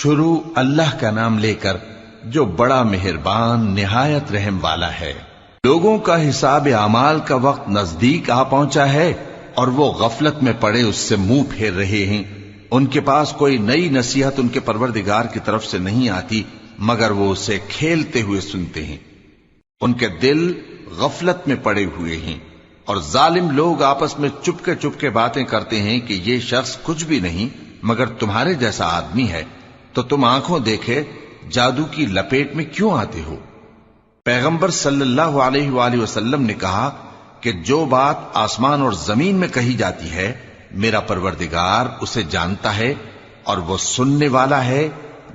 شروع اللہ کا نام لے کر جو بڑا مہربان نہایت رحم والا ہے۔ لوگوں کا حساب اعمال کا وقت نزدیک آ پہنچا ہے اور وہ غفلت میں پڑے اس سے منہ پھیر رہے ہیں۔ ان کے پاس کوئی نئی نصیحت ان کے پروردگار کی طرف سے نہیں آتی مگر وہ اسے کھیلتے ہوئے سنتے ہیں۔ ان کے دل غفلت میں پڑے ہوئے ہیں اور ظالم لوگ آپس میں چپکے باتیں کرتے ہیں کہ یہ شخص کچھ بھی نہیں مگر تمہارے جیسا آدمی ہے، تو تم آنکھوں دیکھے جادو کی لپیٹ میں کیوں آتے ہو؟ پیغمبر صلی اللہ علیہ وآلہ وسلم نے کہا کہ جو بات آسمان اور زمین میں کہی جاتی ہے میرا پروردگار اسے جانتا ہے اور وہ سننے والا ہے،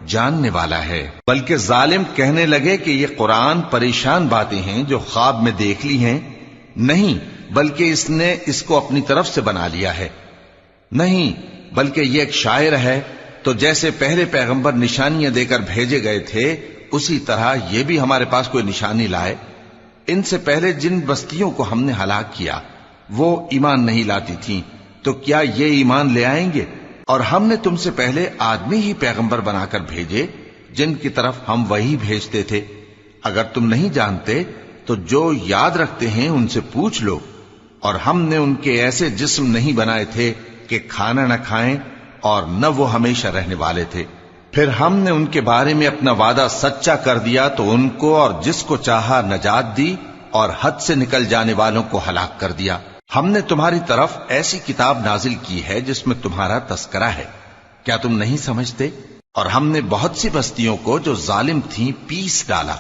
جاننے والا ہے۔ بلکہ ظالم کہنے لگے کہ یہ قرآن پریشان باتیں ہیں جو خواب میں دیکھ لی ہیں، نہیں بلکہ اس نے اس کو اپنی طرف سے بنا لیا ہے، نہیں بلکہ یہ ایک شاعر ہے۔ تو جیسے پہلے پیغمبر نشانیاں دے کر بھیجے گئے تھے اسی طرح یہ بھی ہمارے پاس کوئی نشانی لائے۔ ان سے پہلے جن بستیوں کو ہم نے ہلاک کیا وہ ایمان نہیں لاتی تھیں، تو کیا یہ ایمان لے آئیں گے؟ اور ہم نے تم سے پہلے آدمی ہی پیغمبر بنا کر بھیجے جن کی طرف ہم وہی بھیجتے تھے۔ اگر تم نہیں جانتے تو جو یاد رکھتے ہیں ان سے پوچھ لو۔ اور ہم نے ان کے ایسے جسم نہیں بنائے تھے کہ کھانا نہ کھائیں اور نہ وہ ہمیشہ رہنے والے تھے۔ پھر ہم نے ان کے بارے میں اپنا وعدہ سچا کر دیا تو ان کو اور جس کو چاہا نجات دی اور حد سے نکل جانے والوں کو ہلاک کر دیا۔ ہم نے تمہاری طرف ایسی کتاب نازل کی ہے جس میں تمہارا تذکرہ ہے، کیا تم نہیں سمجھتے؟ اور ہم نے بہت سی بستیوں کو جو ظالم تھیں پیس ڈالا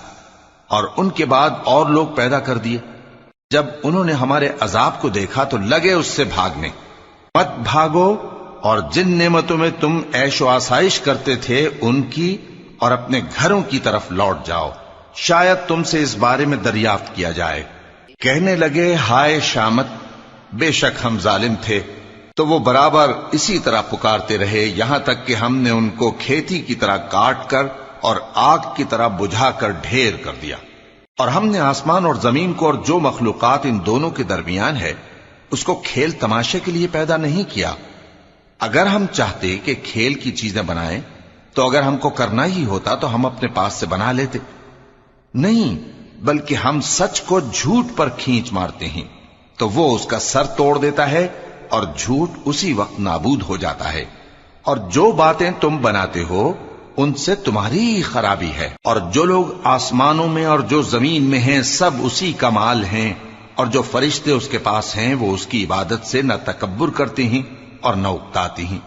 اور ان کے بعد اور لوگ پیدا کر دیے۔ جب انہوں نے ہمارے عذاب کو دیکھا تو لگے اس سے بھاگنے۔ مت بھاگو اور جن نعمتوں میں تم عیش و آسائش کرتے تھے ان کی اور اپنے گھروں کی طرف لوٹ جاؤ، شاید تم سے اس بارے میں دریافت کیا جائے۔ کہنے لگے ہائے شامت، بے شک ہم ظالم تھے، تو وہ برابر اسی طرح پکارتے رہے یہاں تک کہ ہم نے ان کو کھیتی کی طرح کاٹ کر اور آگ کی طرح بجھا کر ڈھیر کر دیا۔ اور ہم نے آسمان اور زمین کو اور جو مخلوقات ان دونوں کے درمیان ہے اس کو کھیل تماشے کے لیے پیدا نہیں کیا۔ اگر ہم چاہتے کہ کھیل کی چیزیں بنائیں تو اگر ہم کو کرنا ہی ہوتا تو ہم اپنے پاس سے بنا لیتے، نہیں بلکہ ہم سچ کو جھوٹ پر کھینچ مارتے ہیں تو وہ اس کا سر توڑ دیتا ہے اور جھوٹ اسی وقت نابود ہو جاتا ہے۔ اور جو باتیں تم بناتے ہو ان سے تمہاری ہی خرابی ہے۔ اور جو لوگ آسمانوں میں اور جو زمین میں ہیں سب اسی کا مال ہیں، اور جو فرشتے اس کے پاس ہیں وہ اس کی عبادت سے نہ تکبر کرتے ہیں اور نہ اکتاتے ہیں،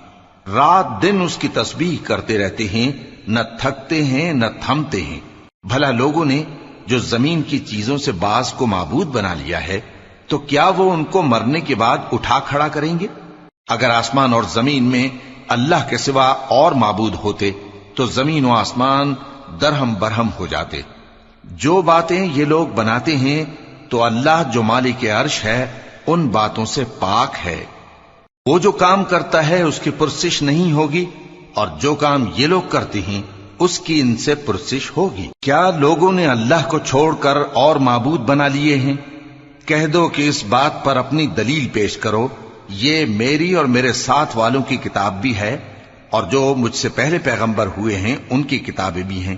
رات دن اس کی تسبیح کرتے رہتے ہیں، نہ تھکتے ہیں نہ تھمتے ہیں۔ بھلا لوگوں نے جو زمین کی چیزوں سے بعض کو معبود بنا لیا ہے تو کیا وہ ان کو مرنے کے بعد اٹھا کھڑا کریں گے؟ اگر آسمان اور زمین میں اللہ کے سوا اور معبود ہوتے تو زمین و آسمان درہم برہم ہو جاتے۔ جو باتیں یہ لوگ بناتے ہیں تو اللہ جو مالک عرش ہے ان باتوں سے پاک ہے۔ وہ جو کام کرتا ہے اس کی پرسش نہیں ہوگی، اور جو کام یہ لوگ کرتے ہیں اس کی ان سے پرسش ہوگی۔ کیا لوگوں نے اللہ کو چھوڑ کر اور معبود بنا لیے ہیں؟ کہہ دو کہ اس بات پر اپنی دلیل پیش کرو، یہ میری اور میرے ساتھ والوں کی کتاب بھی ہے اور جو مجھ سے پہلے پیغمبر ہوئے ہیں ان کی کتابیں بھی ہیں،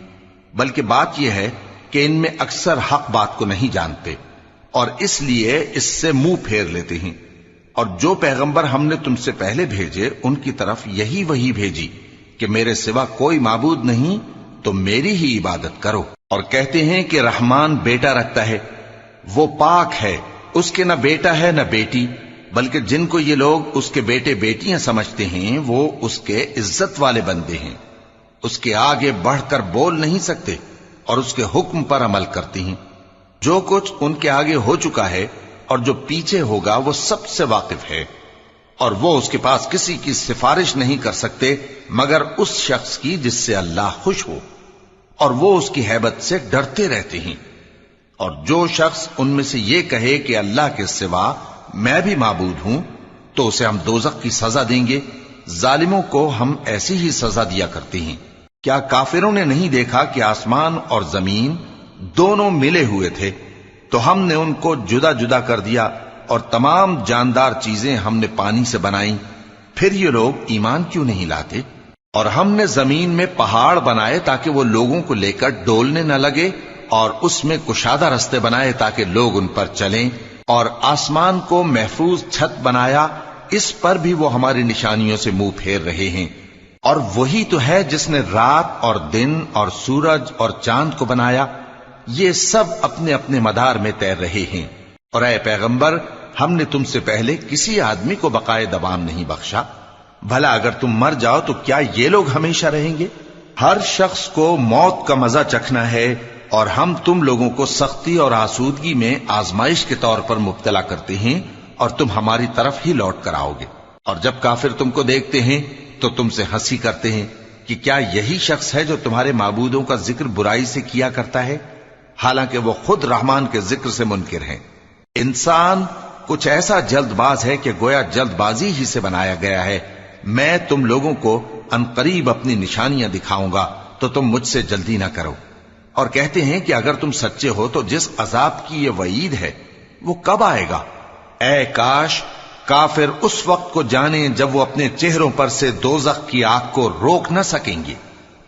بلکہ بات یہ ہے کہ ان میں اکثر حق بات کو نہیں جانتے اور اس لیے اس سے منہ پھیر لیتے ہیں۔ اور جو پیغمبر ہم نے تم سے پہلے بھیجے ان کی طرف یہی وحی بھیجی کہ میرے سوا کوئی معبود نہیں تو میری ہی عبادت کرو۔ اور کہتے ہیں کہ رحمان بیٹا رکھتا ہے، وہ پاک ہے، اس کے نہ بیٹا ہے نہ بیٹی، بلکہ جن کو یہ لوگ اس کے بیٹے بیٹیاں سمجھتے ہیں وہ اس کے عزت والے بندے ہیں، اس کے آگے بڑھ کر بول نہیں سکتے اور اس کے حکم پر عمل کرتے ہیں۔ جو کچھ ان کے آگے ہو چکا ہے اور جو پیچھے ہوگا وہ سب سے واقف ہے، اور وہ اس کے پاس کسی کی سفارش نہیں کر سکتے مگر اس شخص کی جس سے اللہ خوش ہو، اور وہ اس کی ہیبت سے ڈرتے رہتے ہیں۔ اور جو شخص ان میں سے یہ کہے کہ اللہ کے سوا میں بھی معبود ہوں تو اسے ہم دوزخ کی سزا دیں گے، ظالموں کو ہم ایسی ہی سزا دیا کرتے ہیں۔ کیا کافروں نے نہیں دیکھا کہ آسمان اور زمین دونوں ملے ہوئے تھے تو ہم نے ان کو جدا جدا کر دیا اور تمام جاندار چیزیں ہم نے پانی سے بنائیں، پھر یہ لوگ ایمان کیوں نہیں لاتے؟ اور ہم نے زمین میں پہاڑ بنائے تاکہ وہ لوگوں کو لے کر ڈولنے نہ لگے، اور اس میں کشادہ رستے بنائے تاکہ لوگ ان پر چلیں، اور آسمان کو محفوظ چھت بنایا، اس پر بھی وہ ہماری نشانیوں سے منہ پھیر رہے ہیں۔ اور وہی تو ہے جس نے رات اور دن اور سورج اور چاند کو بنایا، یہ سب اپنے اپنے مدار میں تیر رہے ہیں۔ اور اے پیغمبر، ہم نے تم سے پہلے کسی آدمی کو بقائے دوام نہیں بخشا، بھلا اگر تم مر جاؤ تو کیا یہ لوگ ہمیشہ رہیں گے؟ ہر شخص کو موت کا مزہ چکھنا ہے، اور ہم تم لوگوں کو سختی اور آسودگی میں آزمائش کے طور پر مبتلا کرتے ہیں، اور تم ہماری طرف ہی لوٹ کر آؤ گے۔ اور جب کافر تم کو دیکھتے ہیں تو تم سے ہنسی کرتے ہیں کہ کیا یہی شخص ہے جو تمہارے معبودوں کا ذکر برائی سے کیا کرتا ہے، حالانکہ وہ خود رحمان کے ذکر سے منکر ہیں۔ انسان کچھ ایسا جلد باز ہے کہ گویا جلد بازی ہی سے بنایا گیا ہے۔ میں تم لوگوں کو عنقریب اپنی نشانیاں دکھاؤں گا تو تم مجھ سے جلدی نہ کرو۔ اور کہتے ہیں کہ اگر تم سچے ہو تو جس عذاب کی یہ وعید ہے وہ کب آئے گا؟ اے کاش کافر اس وقت کو جانیں جب وہ اپنے چہروں پر سے دوزخ کی آگ کو روک نہ سکیں گے،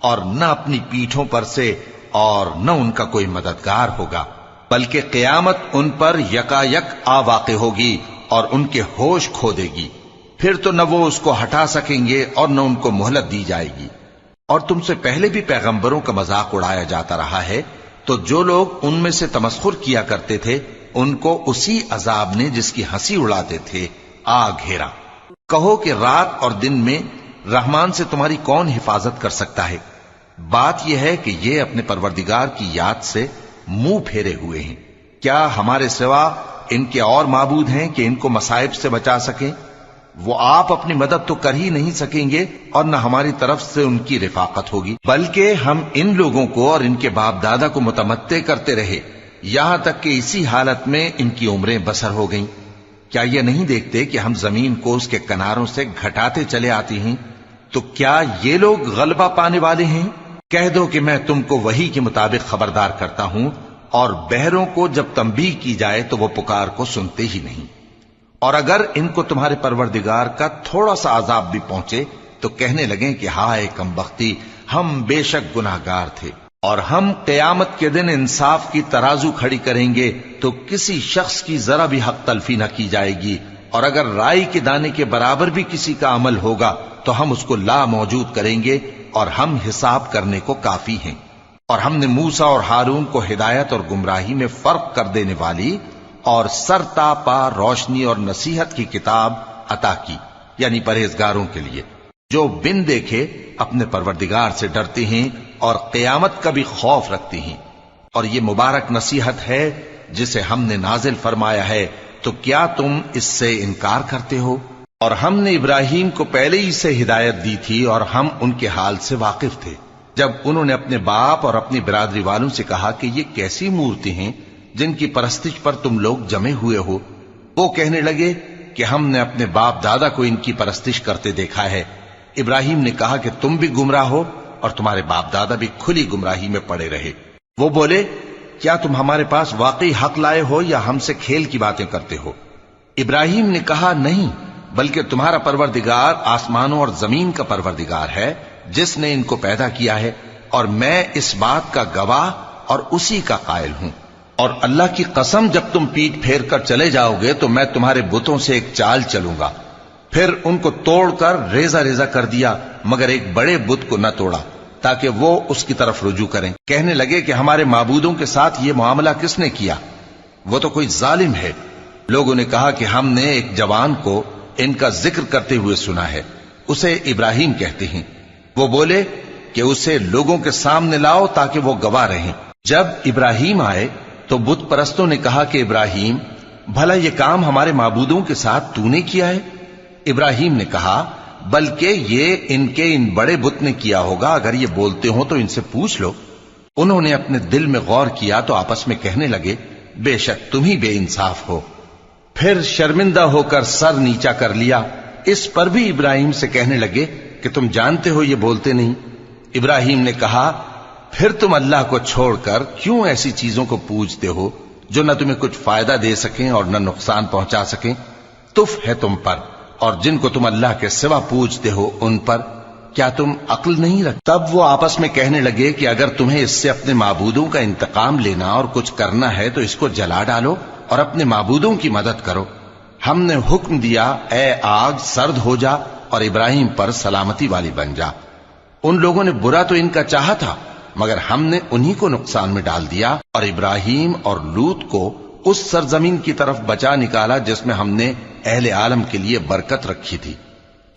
اور نہ اپنی پیٹھوں پر سے، اور نہ ان کا کوئی مددگار ہوگا، بلکہ قیامت ان پر یکا یک آ واقع ہوگی اور ان کے ہوش کھو دے گی، پھر تو نہ وہ اس کو ہٹا سکیں گے اور نہ ان کو مہلت دی جائے گی۔ اور تم سے پہلے بھی پیغمبروں کا مذاق اڑایا جاتا رہا ہے، تو جو لوگ ان میں سے تمسخر کیا کرتے تھے ان کو اسی عذاب نے جس کی ہنسی اڑاتے تھے آ گھیرا۔ کہو کہ رات اور دن میں رحمان سے تمہاری کون حفاظت کر سکتا ہے؟ بات یہ ہے کہ یہ اپنے پروردگار کی یاد سے منہ پھیرے ہوئے ہیں۔ کیا ہمارے سوا ان کے اور معبود ہیں کہ ان کو مصائب سے بچا سکیں؟ وہ آپ اپنی مدد تو کر ہی نہیں سکیں گے، اور نہ ہماری طرف سے ان کی رفاقت ہوگی، بلکہ ہم ان لوگوں کو اور ان کے باپ دادا کو متمتع کرتے رہے، یہاں تک کہ اسی حالت میں ان کی عمریں بسر ہو گئیں۔ کیا یہ نہیں دیکھتے کہ ہم زمین کو اس کے کناروں سے گھٹاتے چلے آتے ہیں؟ تو کیا یہ لوگ غلبہ پانے والے ہیں؟ کہہ دو کہ میں تم کو وحی کے مطابق خبردار کرتا ہوں، اور بہروں کو جب تنبیہ کی جائے تو وہ پکار کو سنتے ہی نہیں۔ اور اگر ان کو تمہارے پروردگار کا تھوڑا سا عذاب بھی پہنچے تو کہنے لگیں کہ ہائے کم بختی، ہم بے شک گناہگار تھے۔ اور ہم قیامت کے دن انصاف کی ترازو کھڑی کریں گے تو کسی شخص کی ذرا بھی حق تلفی نہ کی جائے گی، اور اگر رائی کے دانے کے برابر بھی کسی کا عمل ہوگا تو ہم اس کو لا موجود کریں گے، اور ہم حساب کرنے کو کافی ہیں۔ اور ہم نے موسیٰ اور ہارون کو ہدایت اور گمراہی میں فرق کر دینے والی اور سر تا پا روشنی اور نصیحت کی کتاب عطا کی، یعنی پرہیزگاروں کے لیے جو بن دیکھے اپنے پروردگار سے ڈرتے ہیں اور قیامت کا بھی خوف رکھتے ہیں۔ اور یہ مبارک نصیحت ہے جسے ہم نے نازل فرمایا ہے، تو کیا تم اس سے انکار کرتے ہو؟ اور ہم نے ابراہیم کو پہلے ہی سے ہدایت دی تھی، اور ہم ان کے حال سے واقف تھے جب انہوں نے اپنے باپ اور اپنی برادری والوں سے کہا کہ یہ کیسی مورتی ہیں جن کی پرستش پر تم لوگ جمے ہوئے ہو۔ وہ کہنے لگے کہ ہم نے اپنے باپ دادا کو ان کی پرستش کرتے دیکھا ہے۔ ابراہیم نے کہا کہ تم بھی گمراہ ہو اور تمہارے باپ دادا بھی کھلی گمراہی میں پڑے رہے۔ وہ بولے کیا تم ہمارے پاس واقعی حق لائے ہو یا ہم سے کھیل کی باتیں کرتے ہو؟ ابراہیم نے کہا نہیں، بلکہ تمہارا پروردگار آسمانوں اور زمین کا پروردگار ہے جس نے ان کو پیدا کیا ہے، اور میں اس بات کا گواہ اور اسی کا قائل ہوں۔ اور اللہ کی قسم جب تم پیٹ پھیر کر چلے جاؤ گے تو میں تمہارے بتوں سے ایک چال چلوں گا۔ پھر ان کو توڑ کر ریزہ ریزہ کر دیا، مگر ایک بڑے بت کو نہ توڑا تاکہ وہ اس کی طرف رجوع کریں۔ کہنے لگے کہ ہمارے معبودوں کے ساتھ یہ معاملہ کس نے کیا؟ وہ تو کوئی ظالم ہے۔ لوگوں نے کہا کہ ہم نے ایک جوان کو ان کا ذکر کرتے ہوئے سنا ہے، اسے ابراہیم کہتے ہیں۔ وہ بولے کہ اسے لوگوں کے سامنے لاؤ تاکہ وہ گواہ رہیں۔ جب ابراہیم آئے تو بت پرستوں نے کہا کہ ابراہیم، بھلا یہ کام ہمارے معبودوں کے ساتھ تو نے کیا ہے؟ ابراہیم نے کہا بلکہ یہ ان بڑے بت نے کیا ہوگا، اگر یہ بولتے ہوں تو ان سے پوچھ لو۔ انہوں نے اپنے دل میں غور کیا تو آپس میں کہنے لگے بے شک تم ہی بے انصاف ہو۔ پھر شرمندہ ہو کر سر نیچا کر لیا۔ اس پر بھی ابراہیم سے کہنے لگے کہ تم جانتے ہو یہ بولتے نہیں۔ ابراہیم نے کہا پھر تم اللہ کو چھوڑ کر کیوں ایسی چیزوں کو پوجتے ہو جو نہ تمہیں کچھ فائدہ دے سکیں اور نہ نقصان پہنچا سکیں؟ تف ہے تم پر اور جن کو تم اللہ کے سوا پوجتے ہو ان پر۔ کیا تم عقل نہیں رکھ؟ تب وہ آپس میں کہنے لگے کہ اگر تمہیں اس سے اپنے معبودوں کا انتقام لینا اور کچھ کرنا ہے تو اس کو جلا ڈالو اور اپنے معبودوں کی مدد کرو۔ ہم نے حکم دیا اے آگ سرد ہو جا اور ابراہیم پر سلامتی والی بن جا۔ ان لوگوں نے برا تو ان کا چاہا تھا، مگر ہم نے انہی کو نقصان میں ڈال دیا اور ابراہیم اور لوط کو اس سرزمین کی طرف بچا نکالا جس میں ہم نے اہل عالم کے لیے برکت رکھی تھی۔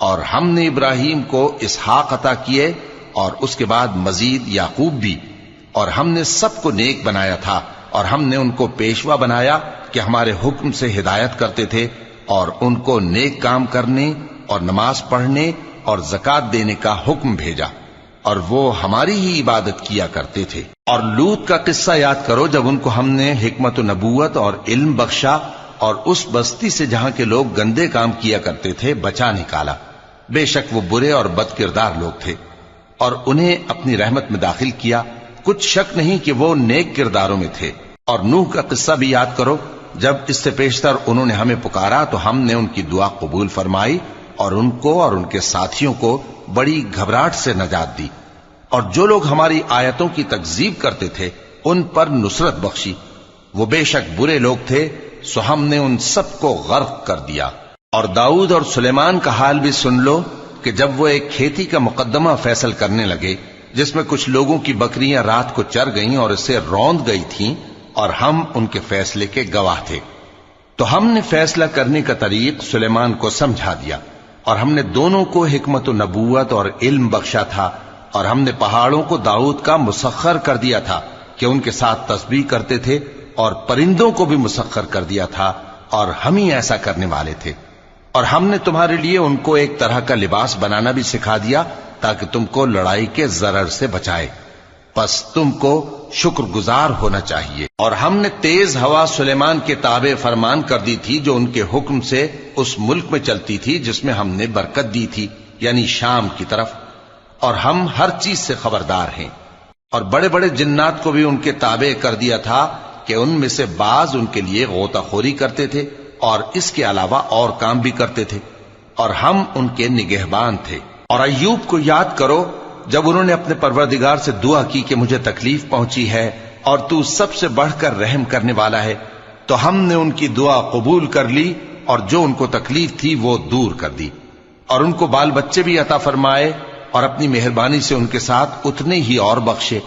اور ہم نے ابراہیم کو اسحاق عطا کیے اور اس کے بعد مزید یعقوب بھی، اور ہم نے سب کو نیک بنایا تھا اور ہم نے ان کو پیشوا بنایا کہ ہمارے حکم سے ہدایت کرتے تھے، اور ان کو نیک کام کرنے اور نماز پڑھنے اور زکات دینے کا حکم بھیجا، اور وہ ہماری ہی عبادت کیا کرتے تھے۔ اور لوط کا قصہ یاد کرو جب ان کو ہم نے حکمت و نبوت اور علم بخشا اور اس بستی سے جہاں کے لوگ گندے کام کیا کرتے تھے بچا نکالا۔ بے شک وہ برے اور بد کردار لوگ تھے، اور انہیں اپنی رحمت میں داخل کیا، کچھ شک نہیں کہ وہ نیک کرداروں میں تھے۔ اور نوح کا قصہ بھی یاد کرو جب اس سے پیشتر انہوں نے ہمیں پکارا تو ہم نے ان کی دعا قبول فرمائی اور ان کو اور ان کے ساتھیوں کو بڑی گھبراہٹ سے نجات دی، اور جو لوگ ہماری آیتوں کی تکذیب کرتے تھے ان پر نصرت بخشی۔ وہ بے شک برے لوگ تھے، سو ہم نے ان سب کو غرق کر دیا۔ اور داؤد اور سلیمان کا حال بھی سن لو کہ جب وہ ایک کھیتی کا مقدمہ فیصل کرنے لگے جس میں کچھ لوگوں کی بکریاں رات کو چر گئیں اور اسے روند گئی تھیں، اور ہم ان کے فیصلے کے گواہ تھے، تو ہم نے فیصلہ کرنے کا طریق سلیمان کو سمجھا دیا، اور ہم نے دونوں کو حکمت و نبوت اور علم بخشا تھا، اور ہم نے پہاڑوں کو داؤد کا مسخر کر دیا تھا کہ ان کے ساتھ تسبیح کرتے تھے، اور پرندوں کو بھی مسخر کر دیا تھا، اور ہم ہی ایسا کرنے والے تھے۔ اور ہم نے تمہارے لیے ان کو ایک طرح کا لباس بنانا بھی سکھا دیا تاکہ تم کو لڑائی کے ضرر سے بچائے، پس تم کو شکر گزار ہونا چاہیے۔ اور ہم نے تیز ہوا سلیمان کے تابع فرمان کر دی تھی جو ان کے حکم سے اس ملک میں چلتی تھی جس میں ہم نے برکت دی تھی، یعنی شام کی طرف، اور ہم ہر چیز سے خبردار ہیں۔ اور بڑے بڑے جنات کو بھی ان کے تابع کر دیا تھا کہ ان میں سے بعض ان کے لیے غوطہ خوری کرتے تھے اور اس کے علاوہ اور کام بھی کرتے تھے، اور ہم ان کے نگہبان تھے۔ اور ایوب کو یاد کرو جب انہوں نے اپنے پروردگار سے دعا کی کہ مجھے تکلیف پہنچی ہے اور تو سب سے بڑھ کر رحم کرنے والا ہے، تو ہم نے ان کی دعا قبول کر لی اور جو ان کو تکلیف تھی وہ دور کر دی، اور ان کو بال بچے بھی عطا فرمائے اور اپنی مہربانی سے ان کے ساتھ اتنے ہی اور بخشے۔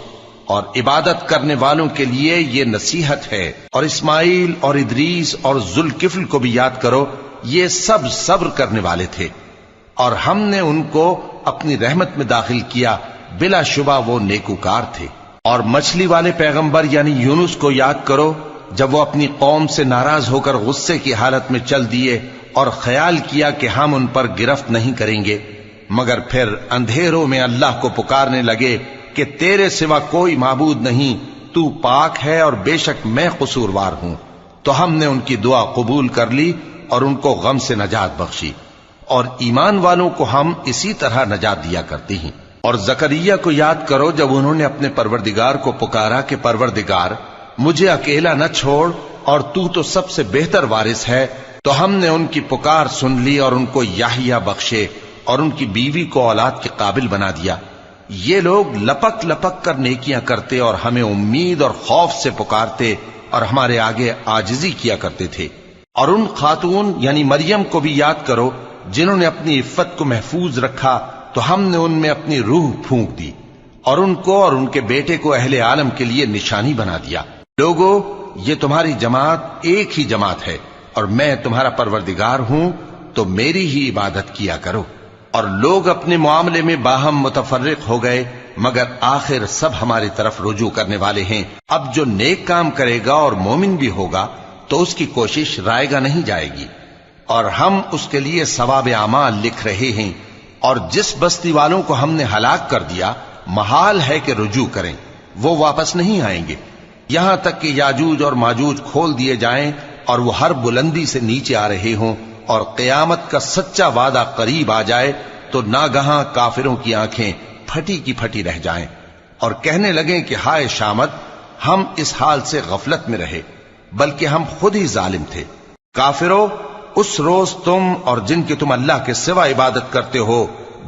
اور عبادت کرنے والوں کے لیے یہ نصیحت ہے۔ اور اسماعیل اور ادریس اور ذوالکفل کو بھی یاد کرو، یہ سب صبر کرنے والے تھے، اور ہم نے ان کو اپنی رحمت میں داخل کیا، بلا شبہ وہ نیکوکار تھے۔ اور مچھلی والے پیغمبر یعنی یونس کو یاد کرو جب وہ اپنی قوم سے ناراض ہو کر غصے کی حالت میں چل دیے اور خیال کیا کہ ہم ان پر گرفت نہیں کریں گے، مگر پھر اندھیروں میں اللہ کو پکارنے لگے کہ تیرے سوا کوئی معبود نہیں، تو پاک ہے اور بے شک میں قصوروار ہوں، تو ہم نے ان کی دعا قبول کر لی اور ان کو غم سے نجات بخشی۔ اور ایمان والوں کو ہم اسی طرح نجات دیا کرتے ہیں۔ اور زکریا کو یاد کرو جب انہوں نے اپنے پروردگار کو پکارا کہ پروردگار مجھے اکیلا نہ چھوڑ اور تو سب سے بہتر وارث ہے، تو ہم نے ان کی پکار سن لی اور ان کو یحییٰ بخشے اور ان کی بیوی کو اولاد کے قابل بنا دیا۔ یہ لوگ لپک لپک کر نیکیاں کرتے اور ہمیں امید اور خوف سے پکارتے اور ہمارے آگے عاجزی کیا کرتے تھے۔ اور ان خاتون یعنی مریم کو بھی یاد کرو جنہوں نے اپنی عفت کو محفوظ رکھا، تو ہم نے ان میں اپنی روح پھونک دی اور ان کو اور ان کے بیٹے کو اہل عالم کے لیے نشانی بنا دیا۔ لوگو، یہ تمہاری جماعت ایک ہی جماعت ہے اور میں تمہارا پروردگار ہوں، تو میری ہی عبادت کیا کرو۔ اور لوگ اپنے معاملے میں باہم متفرق ہو گئے، مگر آخر سب ہماری طرف رجوع کرنے والے ہیں۔ اب جو نیک کام کرے گا اور مومن بھی ہوگا تو اس کی کوشش رائے گا نہیں جائے گی، اور ہم اس کے لیے ثواب اعمال لکھ رہے ہیں۔ اور جس بستی والوں کو ہم نے ہلاک کر دیا محال ہے کہ رجوع کریں، وہ واپس نہیں آئیں گے، یہاں تک کہ یاجوج اور ماجوج کھول دیے جائیں اور وہ ہر بلندی سے نیچے آ رہے ہوں، اور قیامت کا سچا وعدہ قریب آ جائے تو ناگہاں کافروں کی آنکھیں پھٹی کی پھٹی رہ جائیں اور کہنے لگیں کہ ہائے شامت، ہم اس حال سے غفلت میں رہے، بلکہ ہم خود ہی ظالم تھے۔ کافروں، اس روز تم اور جن کی تم اللہ کے سوا عبادت کرتے ہو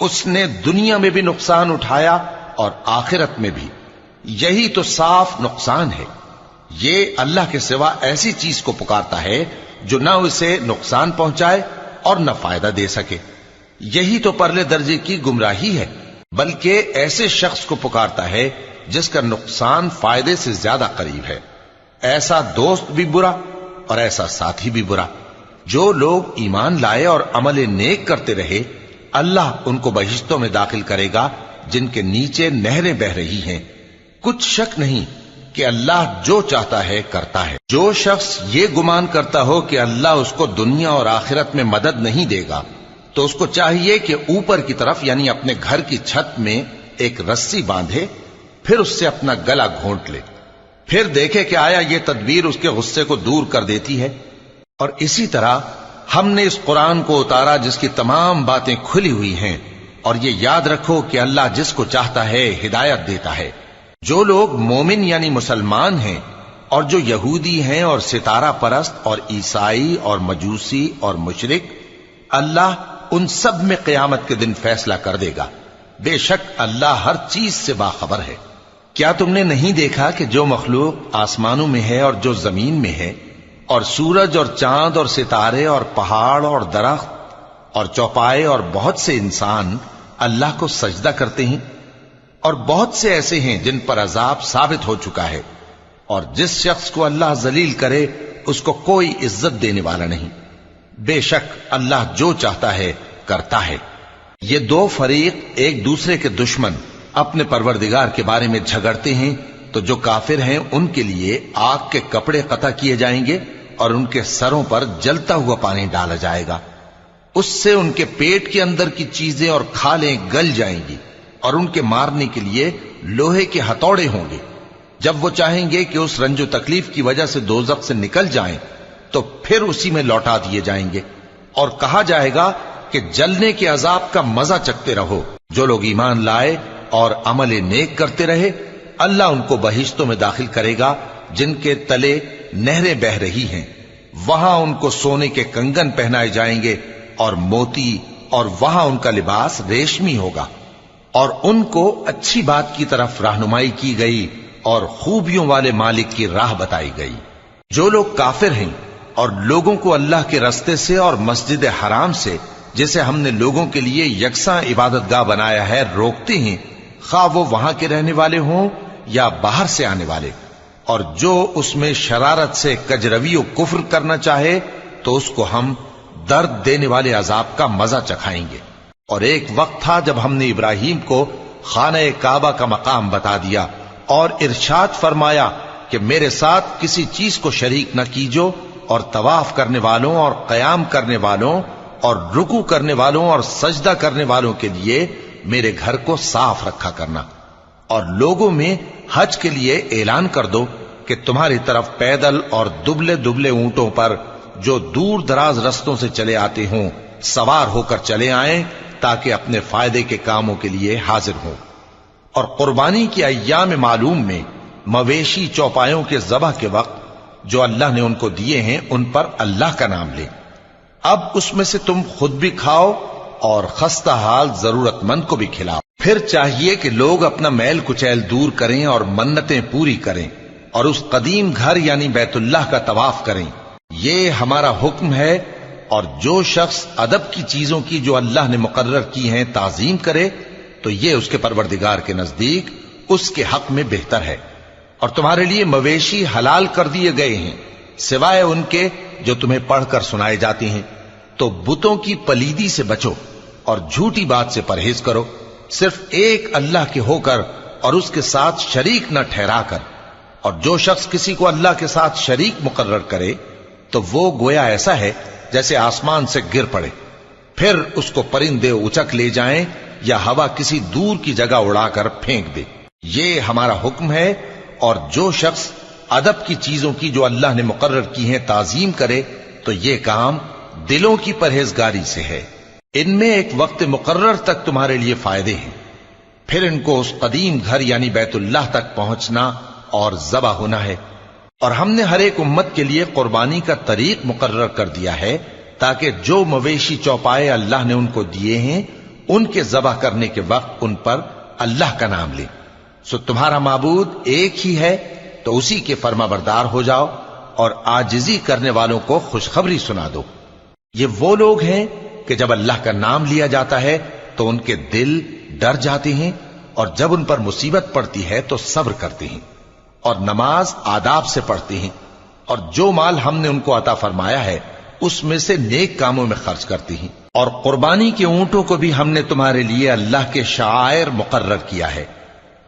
اس نے دنیا میں بھی نقصان اٹھایا اور آخرت میں بھی. یہی تو صاف نقصان ہے. یہ اللہ کے سوا ایسی چیز کو پکارتا ہے جو نہ اسے نقصان پہنچائے اور نہ فائدہ دے سکے. یہی تو پرلے درجے کی گمراہی ہے. بلکہ ایسے شخص کو پکارتا ہے جس کا نقصان فائدے سے زیادہ قریب ہے. ایسا دوست بھی برا اور ایسا ساتھی بھی برا. جو لوگ ایمان لائے اور عمل نیک کرتے رہے اللہ ان کو بہشتوں میں داخل کرے گا جن کے نیچے نہریں بہ رہی ہیں. کچھ شک نہیں کہ اللہ جو چاہتا ہے کرتا ہے. جو شخص یہ گمان کرتا ہو کہ اللہ اس کو دنیا اور آخرت میں مدد نہیں دے گا تو اس کو چاہیے کہ اوپر کی طرف یعنی اپنے گھر کی چھت میں ایک رسی باندھے, پھر اس سے اپنا گلا گھونٹ لے, پھر دیکھے کہ آیا یہ تدبیر اس کے غصے کو دور کر دیتی ہے. اور اسی طرح ہم نے اس قرآن کو اتارا جس کی تمام باتیں کھلی ہوئی ہیں. اور یہ یاد رکھو کہ اللہ جس کو چاہتا ہے ہدایت دیتا ہے. جو لوگ مومن یعنی مسلمان ہیں اور جو یہودی ہیں اور ستارہ پرست اور عیسائی اور مجوسی اور مشرک, اللہ ان سب میں قیامت کے دن فیصلہ کر دے گا. بے شک اللہ ہر چیز سے باخبر ہے. کیا تم نے نہیں دیکھا کہ جو مخلوق آسمانوں میں ہے اور جو زمین میں ہے, اور سورج اور چاند اور ستارے اور پہاڑ اور درخت اور چوپائے اور بہت سے انسان اللہ کو سجدہ کرتے ہیں, اور بہت سے ایسے ہیں جن پر عذاب ثابت ہو چکا ہے, اور جس شخص کو اللہ ذلیل کرے اس کو کوئی عزت دینے والا نہیں. بے شک اللہ جو چاہتا ہے کرتا ہے. یہ دو فریق ایک دوسرے کے دشمن اپنے پروردگار کے بارے میں جھگڑتے ہیں تو جو کافر ہیں ان کے لیے آگ کے کپڑے قطع کیے جائیں گے اور ان کے سروں پر جلتا ہوا پانی ڈالا جائے گا. اس سے ان کے پیٹ کے اندر کی چیزیں اور کھالیں گل جائیں گی, اور ان کے مارنے کے لیے لوہے کے ہتھوڑے ہوں گے. جب وہ چاہیں گے کہ اس رنج و تکلیف کی وجہ سے دوزخ سے نکل جائیں تو پھر اسی میں لوٹا دیے جائیں گے, اور کہا جائے گا کہ جلنے کے عذاب کا مزہ چکھتے رہو. جو لوگ ایمان لائے اور عمل نیک کرتے رہے اللہ ان کو بہشتوں میں داخل کرے گا جن کے تلے نہریں بہ رہی ہیں. وہاں ان کو سونے کے کنگن پہنائے جائیں گے اور موتی, اور وہاں ان کا لباس ریشمی ہوگا. اور ان کو اچھی بات کی طرف رہنمائی کی گئی اور خوبیوں والے مالک کی راہ بتائی گئی. جو لوگ کافر ہیں اور لوگوں کو اللہ کے رستے سے اور مسجد حرام سے جسے ہم نے لوگوں کے لیے یکساں عبادت گاہ بنایا ہے روکتے ہیں, خواہ وہ وہاں کے رہنے والے ہوں یا باہر سے آنے والے, اور جو اس میں شرارت سے کجروی و کفر کرنا چاہے تو اس کو ہم درد دینے والے عذاب کا مزہ چکھائیں گے. اور ایک وقت تھا جب ہم نے ابراہیم کو خانہ کعبہ کا مقام بتا دیا اور ارشاد فرمایا کہ میرے ساتھ کسی چیز کو شریک نہ کیجو, اور طواف کرنے والوں اور قیام کرنے والوں اور رکوع کرنے والوں اور سجدہ کرنے والوں کے لیے میرے گھر کو صاف رکھا کرنا. اور لوگوں میں حج کے لیے اعلان کر دو کہ تمہاری طرف پیدل اور دبلے دبلے اونٹوں پر جو دور دراز رستوں سے چلے آتے ہوں سوار ہو کر چلے آئیں تاکہ اپنے فائدے کے کاموں کے لیے حاضر ہوں. اور قربانی کی ایام معلوم میں مویشی چوپایوں کے ذبح کے وقت جو اللہ نے ان کو دیے ہیں ان پر اللہ کا نام لیں. اب اس میں سے تم خود بھی کھاؤ اور خستہ حال ضرورت مند کو بھی کھلاؤ. پھر چاہیے کہ لوگ اپنا میل کچیل دور کریں اور منتیں پوری کریں اور اس قدیم گھر یعنی بیت اللہ کا طواف کریں. یہ ہمارا حکم ہے. اور جو شخص ادب کی چیزوں کی جو اللہ نے مقرر کی ہیں تعظیم کرے تو یہ اس کے پروردگار کے نزدیک اس کے حق میں بہتر ہے. اور تمہارے لیے مویشی حلال کر دیے گئے ہیں سوائے ان کے جو تمہیں پڑھ کر سنائے جاتے ہیں. تو بتوں کی پلیدی سے بچو اور جھوٹی بات سے پرہیز کرو, صرف ایک اللہ کے ہو کر اور اس کے ساتھ شریک نہ ٹھہرا کر. اور جو شخص کسی کو اللہ کے ساتھ شریک مقرر کرے تو وہ گویا ایسا ہے جیسے آسمان سے گر پڑے, پھر اس کو پرندے اچک لے جائیں یا ہوا کسی دور کی جگہ اڑا کر پھینک دے. یہ ہمارا حکم ہے. اور جو شخص ادب کی چیزوں کی جو اللہ نے مقرر کی ہیں تعظیم کرے تو یہ کام دلوں کی پرہیزگاری سے ہے. ان میں ایک وقت مقرر تک تمہارے لیے فائدے ہیں, پھر ان کو اس قدیم گھر یعنی بیت اللہ تک پہنچنا اور ذبح ہونا ہے. اور ہم نے ہر ایک امت کے لیے قربانی کا طریق مقرر کر دیا ہے تاکہ جو مویشی چوپائے اللہ نے ان کو دیے ہیں ان کے ذبح کرنے کے وقت ان پر اللہ کا نام لیں۔ سو تمہارا معبود ایک ہی ہے، تو اسی کے فرما بردار ہو جاؤ اور عاجزی کرنے والوں کو خوشخبری سنا دو۔ یہ وہ لوگ ہیں کہ جب اللہ کا نام لیا جاتا ہے تو ان کے دل ڈر جاتے ہیں، اور جب ان پر مصیبت پڑتی ہے تو صبر کرتے ہیں، اور نماز آداب سے پڑھتے ہیں، اور جو مال ہم نے ان کو عطا فرمایا ہے اس میں سے نیک کاموں میں خرچ کرتے ہیں۔ اور قربانی کے اونٹوں کو بھی ہم نے تمہارے لیے اللہ کے شعائر مقرر کیا ہے،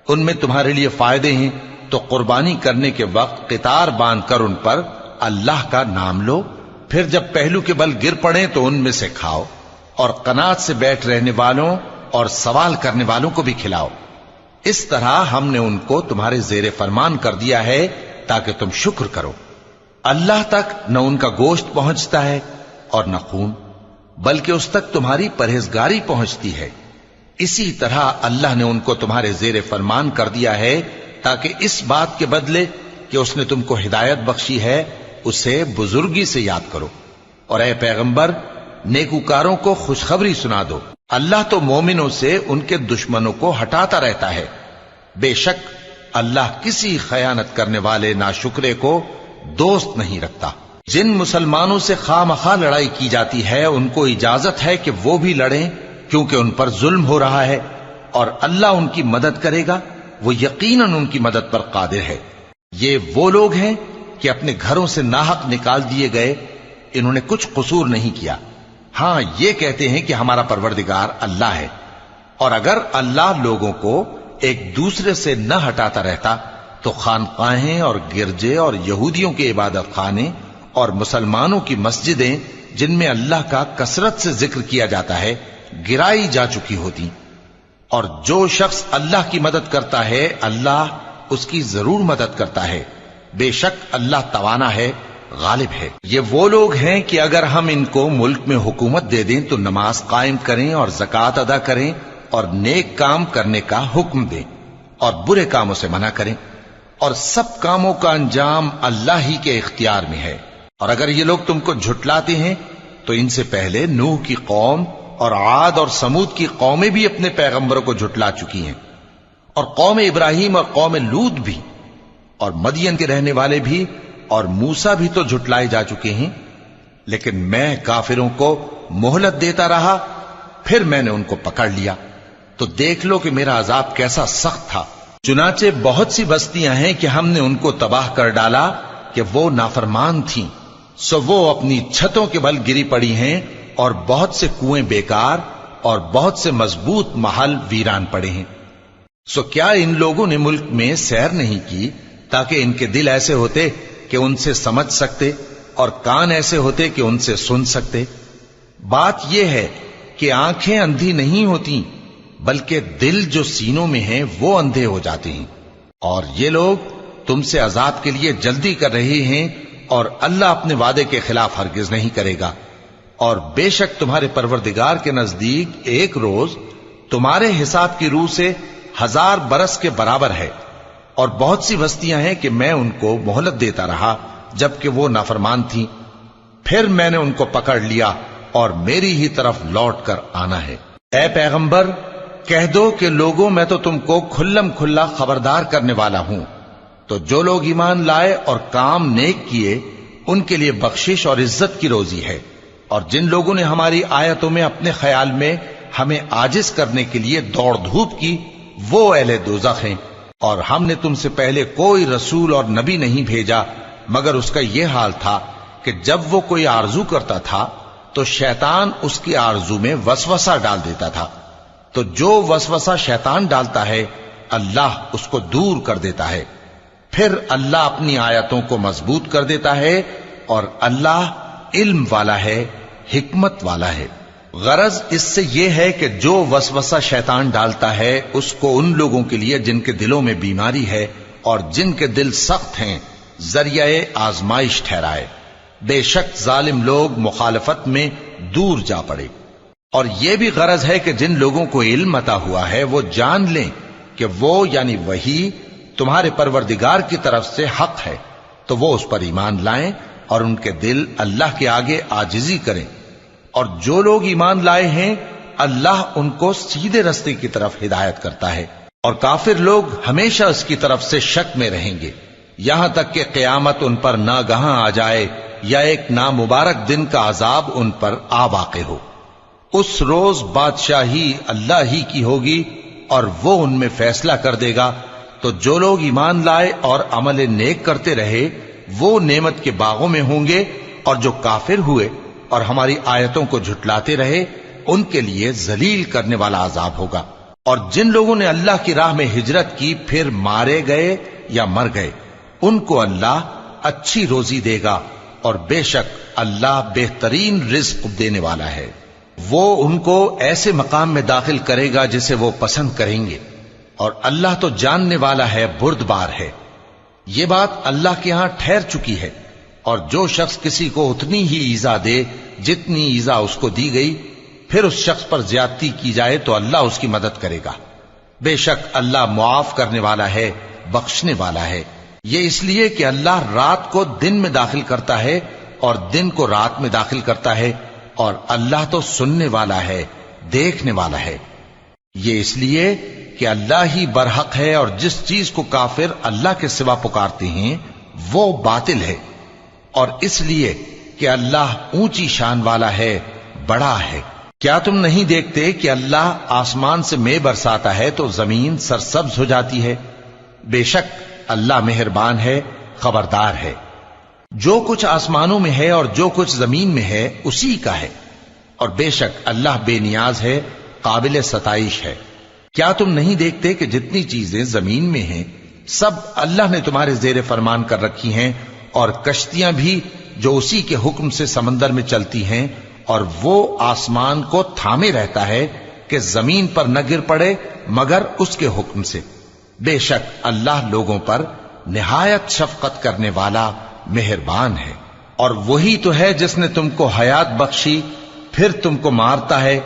ان میں تمہارے لیے فائدے ہیں، تو قربانی کرنے کے وقت قطار باندھ کر ان پر اللہ کا نام لو، پھر جب پہلو کے بل گر پڑیں تو ان میں سے کھاؤ، اور قناعت سے بیٹھ رہنے والوں اور سوال کرنے والوں کو بھی کھلاؤ۔ اس طرح ہم نے ان کو تمہارے زیر فرمان کر دیا ہے تاکہ تم شکر کرو۔ اللہ تک نہ ان کا گوشت پہنچتا ہے اور نہ خون، بلکہ اس تک تمہاری پرہیزگاری پہنچتی ہے۔ اسی طرح اللہ نے ان کو تمہارے زیر فرمان کر دیا ہے تاکہ اس بات کے بدلے کہ اس نے تم کو ہدایت بخشی ہے اسے بزرگی سے یاد کرو۔ اور اے پیغمبر، نیکوکاروں کو خوشخبری سنا دو، اللہ تو مومنوں سے ان کے دشمنوں کو ہٹاتا رہتا ہے۔ بے شک اللہ کسی خیانت کرنے والے ناشکرے کو دوست نہیں رکھتا۔ جن مسلمانوں سے خواہ مخواہ لڑائی کی جاتی ہے ان کو اجازت ہے کہ وہ بھی لڑیں، کیونکہ ان پر ظلم ہو رہا ہے، اور اللہ ان کی مدد کرے گا، وہ یقیناً ان کی مدد پر قادر ہے۔ یہ وہ لوگ ہیں کہ اپنے گھروں سے ناحق نکال دیے گئے، انہوں نے کچھ قصور نہیں کیا، ہاں یہ کہتے ہیں کہ ہمارا پروردگار اللہ ہے۔ اور اگر اللہ لوگوں کو ایک دوسرے سے نہ ہٹاتا رہتا تو خانقاہیں اور گرجے اور یہودیوں کے عبادت خانے اور مسلمانوں کی مسجدیں جن میں اللہ کا کثرت سے ذکر کیا جاتا ہے گرائی جا چکی ہوتی۔ اور جو شخص اللہ کی مدد کرتا ہے اللہ اس کی ضرور مدد کرتا ہے، بے شک اللہ توانا ہے، غالب ہے۔ یہ وہ لوگ ہیں کہ اگر ہم ان کو ملک میں حکومت دے دیں تو نماز قائم کریں اور زکوٰۃ ادا کریں اور نیک کام کرنے کا حکم دیں اور برے کاموں سے منع کریں، اور سب کاموں کا انجام اللہ ہی کے اختیار میں ہے۔ اور اگر یہ لوگ تم کو جھٹلاتے ہیں تو ان سے پہلے نوح کی قوم اور عاد اور سمود کی قومیں بھی اپنے پیغمبروں کو جھٹلا چکی ہیں، اور قوم ابراہیم اور قوم لوط بھی، اور مدین کے رہنے والے بھی، اور موسیٰ بھی تو جھٹلائے جا چکے ہیں۔ لیکن میں کافروں کو مہلت دیتا رہا، پھر میں نے ان کو پکڑ لیا، تو دیکھ لو کہ میرا عذاب کیسا سخت تھا۔ چنانچہ بہت سی بستیاں ہیں کہ ہم نے ان کو تباہ کر ڈالا کہ وہ نافرمان تھیں، سو وہ اپنی چھتوں کے بل گری پڑی ہیں، اور بہت سے کنویں بیکار اور بہت سے مضبوط محل ویران پڑے ہیں۔ سو کیا ان لوگوں نے ملک میں سیر نہیں کی تاکہ ان کے دل ایسے ہوتے کہ ان سے سمجھ سکتے اور کان ایسے ہوتے کہ ان سے سن سکتے؟ بات یہ ہے کہ آنکھیں اندھی نہیں ہوتی، بلکہ دل جو سینوں میں ہیں وہ اندھے ہو جاتے ہیں۔ اور یہ لوگ تم سے عذاب کے لیے جلدی کر رہے ہیں، اور اللہ اپنے وعدے کے خلاف ہرگز نہیں کرے گا۔ اور بے شک تمہارے پروردگار کے نزدیک ایک روز تمہارے حساب کی روح سے 1000 برس کے برابر ہے۔ اور بہت سی بستیاں ہیں کہ میں ان کو مہلت دیتا رہا جبکہ وہ نافرمان تھیں، پھر میں نے ان کو پکڑ لیا اور میری ہی طرف لوٹ کر آنا ہے۔ اے پیغمبر، کہہ دو کہ لوگوں میں تو تم کو کھلم کھلا خبردار کرنے والا ہوں، تو جو لوگ ایمان لائے اور کام نیک کیے ان کے لیے بخشش اور عزت کی روزی ہے، اور جن لوگوں نے ہماری آیتوں میں اپنے خیال میں ہمیں عاجز کرنے کے لیے دوڑ دھوپ کی وہ اہل دوزخ ہیں۔ اور ہم نے تم سے پہلے کوئی رسول اور نبی نہیں بھیجا مگر اس کا یہ حال تھا کہ جب وہ کوئی آرزو کرتا تھا تو شیطان اس کی آرزو میں وسوسہ ڈال دیتا تھا، تو جو وسوسہ شیطان ڈالتا ہے اللہ اس کو دور کر دیتا ہے، پھر اللہ اپنی آیتوں کو مضبوط کر دیتا ہے، اور اللہ علم والا ہے، حکمت والا ہے۔ غرض اس سے یہ ہے کہ جو وسوسہ شیطان ڈالتا ہے اس کو ان لوگوں کے لیے جن کے دلوں میں بیماری ہے اور جن کے دل سخت ہیں ذریعہ آزمائش ٹھہرائے۔ بے شک ظالم لوگ مخالفت میں دور جا پڑے۔ اور یہ بھی غرض ہے کہ جن لوگوں کو علم عطا ہوا ہے وہ جان لیں کہ وہ یعنی وحی تمہارے پروردگار کی طرف سے حق ہے، تو وہ اس پر ایمان لائیں اور ان کے دل اللہ کے آگے عاجزی کریں۔ اور جو لوگ ایمان لائے ہیں اللہ ان کو سیدھے رستے کی طرف ہدایت کرتا ہے، اور کافر لوگ ہمیشہ اس کی طرف سے شک میں رہیں گے، یہاں تک کہ قیامت ان پر ناگہاں آ جائے یا ایک نامبارک دن کا عذاب ان پر آ واقع ہو۔ اس روز بادشاہی اللہ ہی کی ہوگی اور وہ ان میں فیصلہ کر دے گا، تو جو لوگ ایمان لائے اور عمل نیک کرتے رہے وہ نعمت کے باغوں میں ہوں گے، اور جو کافر ہوئے اور ہماری آیتوں کو جھٹلاتے رہے ان کے لیے ذلیل کرنے والا عذاب ہوگا۔ اور جن لوگوں نے اللہ کی راہ میں ہجرت کی پھر مارے گئے یا مر گئے ان کو اللہ اچھی روزی دے گا، اور بے شک اللہ بہترین رزق دینے والا ہے۔ وہ ان کو ایسے مقام میں داخل کرے گا جسے وہ پسند کریں گے، اور اللہ تو جاننے والا ہے، بردبار ہے۔ یہ بات اللہ کے ہاں ٹھہر چکی ہے، اور جو شخص کسی کو اتنی ہی ایذا دے جتنی ایذا اس کو دی گئی، پھر اس شخص پر زیادتی کی جائے تو اللہ اس کی مدد کرے گا۔ بے شک اللہ معاف کرنے والا ہے، بخشنے والا ہے۔ یہ اس لیے کہ اللہ رات کو دن میں داخل کرتا ہے اور دن کو رات میں داخل کرتا ہے، اور اللہ تو سننے والا ہے، دیکھنے والا ہے۔ یہ اس لیے کہ اللہ ہی برحق ہے، اور جس چیز کو کافر اللہ کے سوا پکارتے ہیں وہ باطل ہے، اور اس لیے کہ اللہ اونچی شان والا ہے، بڑا ہے۔ کیا تم نہیں دیکھتے کہ اللہ آسمان سے مے برساتا ہے تو زمین سرسبز ہو جاتی ہے؟ بے شک اللہ مہربان ہے، خبردار ہے۔ جو کچھ آسمانوں میں ہے اور جو کچھ زمین میں ہے اسی کا ہے، اور بے شک اللہ بے نیاز ہے، قابل ستائش ہے۔ کیا تم نہیں دیکھتے کہ جتنی چیزیں زمین میں ہیں سب اللہ نے تمہارے زیر فرمان کر رکھی ہیں، اور کشتیاں بھی جو اسی کے حکم سے سمندر میں چلتی ہیں، اور وہ آسمان کو تھامے رہتا ہے کہ زمین پر نہ گر پڑے مگر اس کے حکم سے۔ بے شک اللہ لوگوں پر نہایت شفقت کرنے والا مہربان ہے۔ اور وہی تو ہے جس نے تم کو حیات بخشی، پھر تم کو مارتا ہے،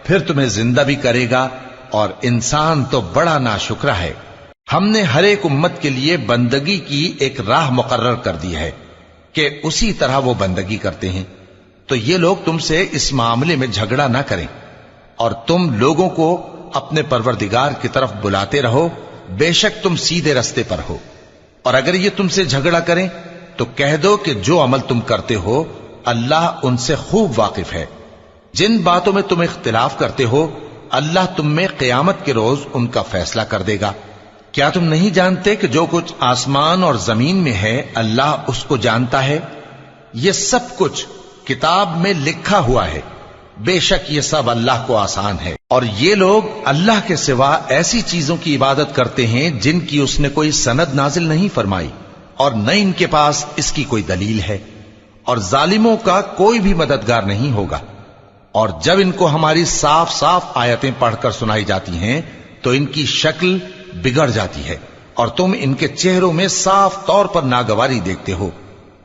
پھر تمہیں زندہ بھی کرے گا، اور انسان تو بڑا ناشکرا ہے۔ ہم نے ہر ایک امت کے لیے بندگی کی ایک راہ مقرر کر دی ہے کہ اسی طرح وہ بندگی کرتے ہیں، تو یہ لوگ تم سے اس معاملے میں جھگڑا نہ کریں، اور تم لوگوں کو اپنے پروردگار کی طرف بلاتے رہو، بے شک تم سیدھے رستے پر ہو۔ اور اگر یہ تم سے جھگڑا کریں تو کہہ دو کہ جو عمل تم کرتے ہو اللہ ان سے خوب واقف ہے۔ جن باتوں میں تم اختلاف کرتے ہو اللہ تم میں قیامت کے روز ان کا فیصلہ کر دے گا۔ کیا تم نہیں جانتے کہ جو کچھ آسمان اور زمین میں ہے اللہ اس کو جانتا ہے؟ یہ سب کچھ کتاب میں لکھا ہوا ہے، بے شک یہ سب اللہ کو آسان ہے۔ اور یہ لوگ اللہ کے سوا ایسی چیزوں کی عبادت کرتے ہیں جن کی اس نے کوئی سند نازل نہیں فرمائی، اور نہ ان کے پاس اس کی کوئی دلیل ہے، اور ظالموں کا کوئی بھی مددگار نہیں ہوگا۔ اور جب ان کو ہماری صاف صاف آیتیں پڑھ کر سنائی جاتی ہیں تو ان کی شکل بگڑ جاتی ہے، اور تم ان کے چہروں میں صاف طور پر ناگواری دیکھتے ہو۔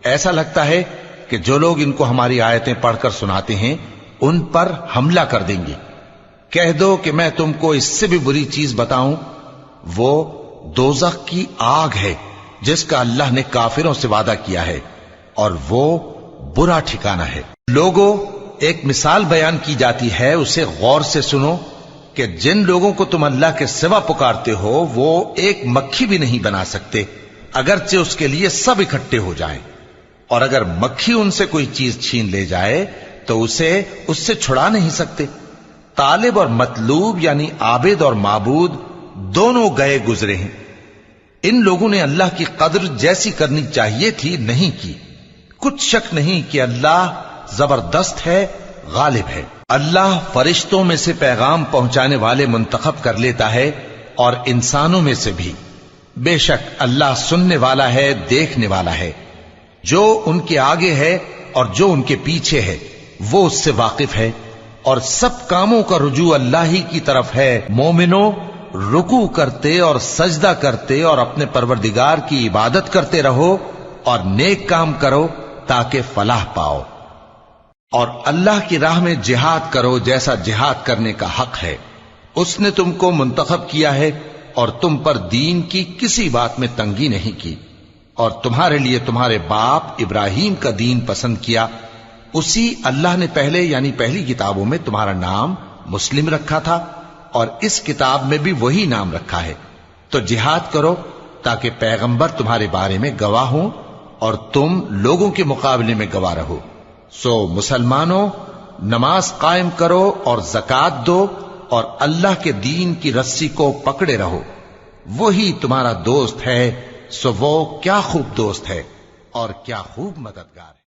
ایسا لگتا ہے کہ جو لوگ ان کو ہماری آیتیں پڑھ کر سناتے ہیں ان پر حملہ کر دیں گے۔ کہہ دو کہ میں تم کو اس سے بھی بری چیز بتاؤں، وہ دوزخ کی آگ ہے جس کا اللہ نے کافروں سے وعدہ کیا ہے، اور وہ برا ٹھکانہ ہے۔ لوگوں، ایک مثال بیان کی جاتی ہے، اسے غور سے سنو کہ جن لوگوں کو تم اللہ کے سوا پکارتے ہو وہ ایک مکھی بھی نہیں بنا سکتے اگرچہ اس کے لیے سب اکٹھے ہو جائیں، اور اگر مکھی ان سے کوئی چیز چھین لے جائے تو اسے اس سے چھڑا نہیں سکتے۔ طالب اور مطلوب یعنی عابد اور معبود دونوں گئے گزرے ہیں۔ ان لوگوں نے اللہ کی قدر جیسی کرنی چاہیے تھی نہیں کی۔ کچھ شک نہیں کہ اللہ زبردست ہے، غالب ہے۔ اللہ فرشتوں میں سے پیغام پہنچانے والے منتخب کر لیتا ہے اور انسانوں میں سے بھی۔ بے شک اللہ سننے والا ہے، دیکھنے والا ہے۔ جو ان کے آگے ہے اور جو ان کے پیچھے ہے وہ اس سے واقف ہے، اور سب کاموں کا رجوع اللہ ہی کی طرف ہے۔ مومنوں، رکوع کرتے اور سجدہ کرتے اور اپنے پروردگار کی عبادت کرتے رہو اور نیک کام کرو تاکہ فلاح پاؤ، اور اللہ کی راہ میں جہاد کرو جیسا جہاد کرنے کا حق ہے۔ اس نے تم کو منتخب کیا ہے اور تم پر دین کی کسی بات میں تنگی نہیں کی، اور تمہارے لیے تمہارے باپ ابراہیم کا دین پسند کیا۔ اسی اللہ نے پہلے یعنی پہلی کتابوں میں تمہارا نام مسلم رکھا تھا اور اس کتاب میں بھی وہی نام رکھا ہے. تو جہاد کرو تاکہ پیغمبر تمہارے بارے میں گواہ ہوں اور تم لوگوں کے مقابلے میں گواہ رہو. سو مسلمانوں، نماز قائم کرو اور زکات دو اور اللہ کے دین کی رسی کو پکڑے رہو. وہی تمہارا دوست ہے. سو وہ کیا خوب دوست ہے اور کیا خوب مددگار ہے.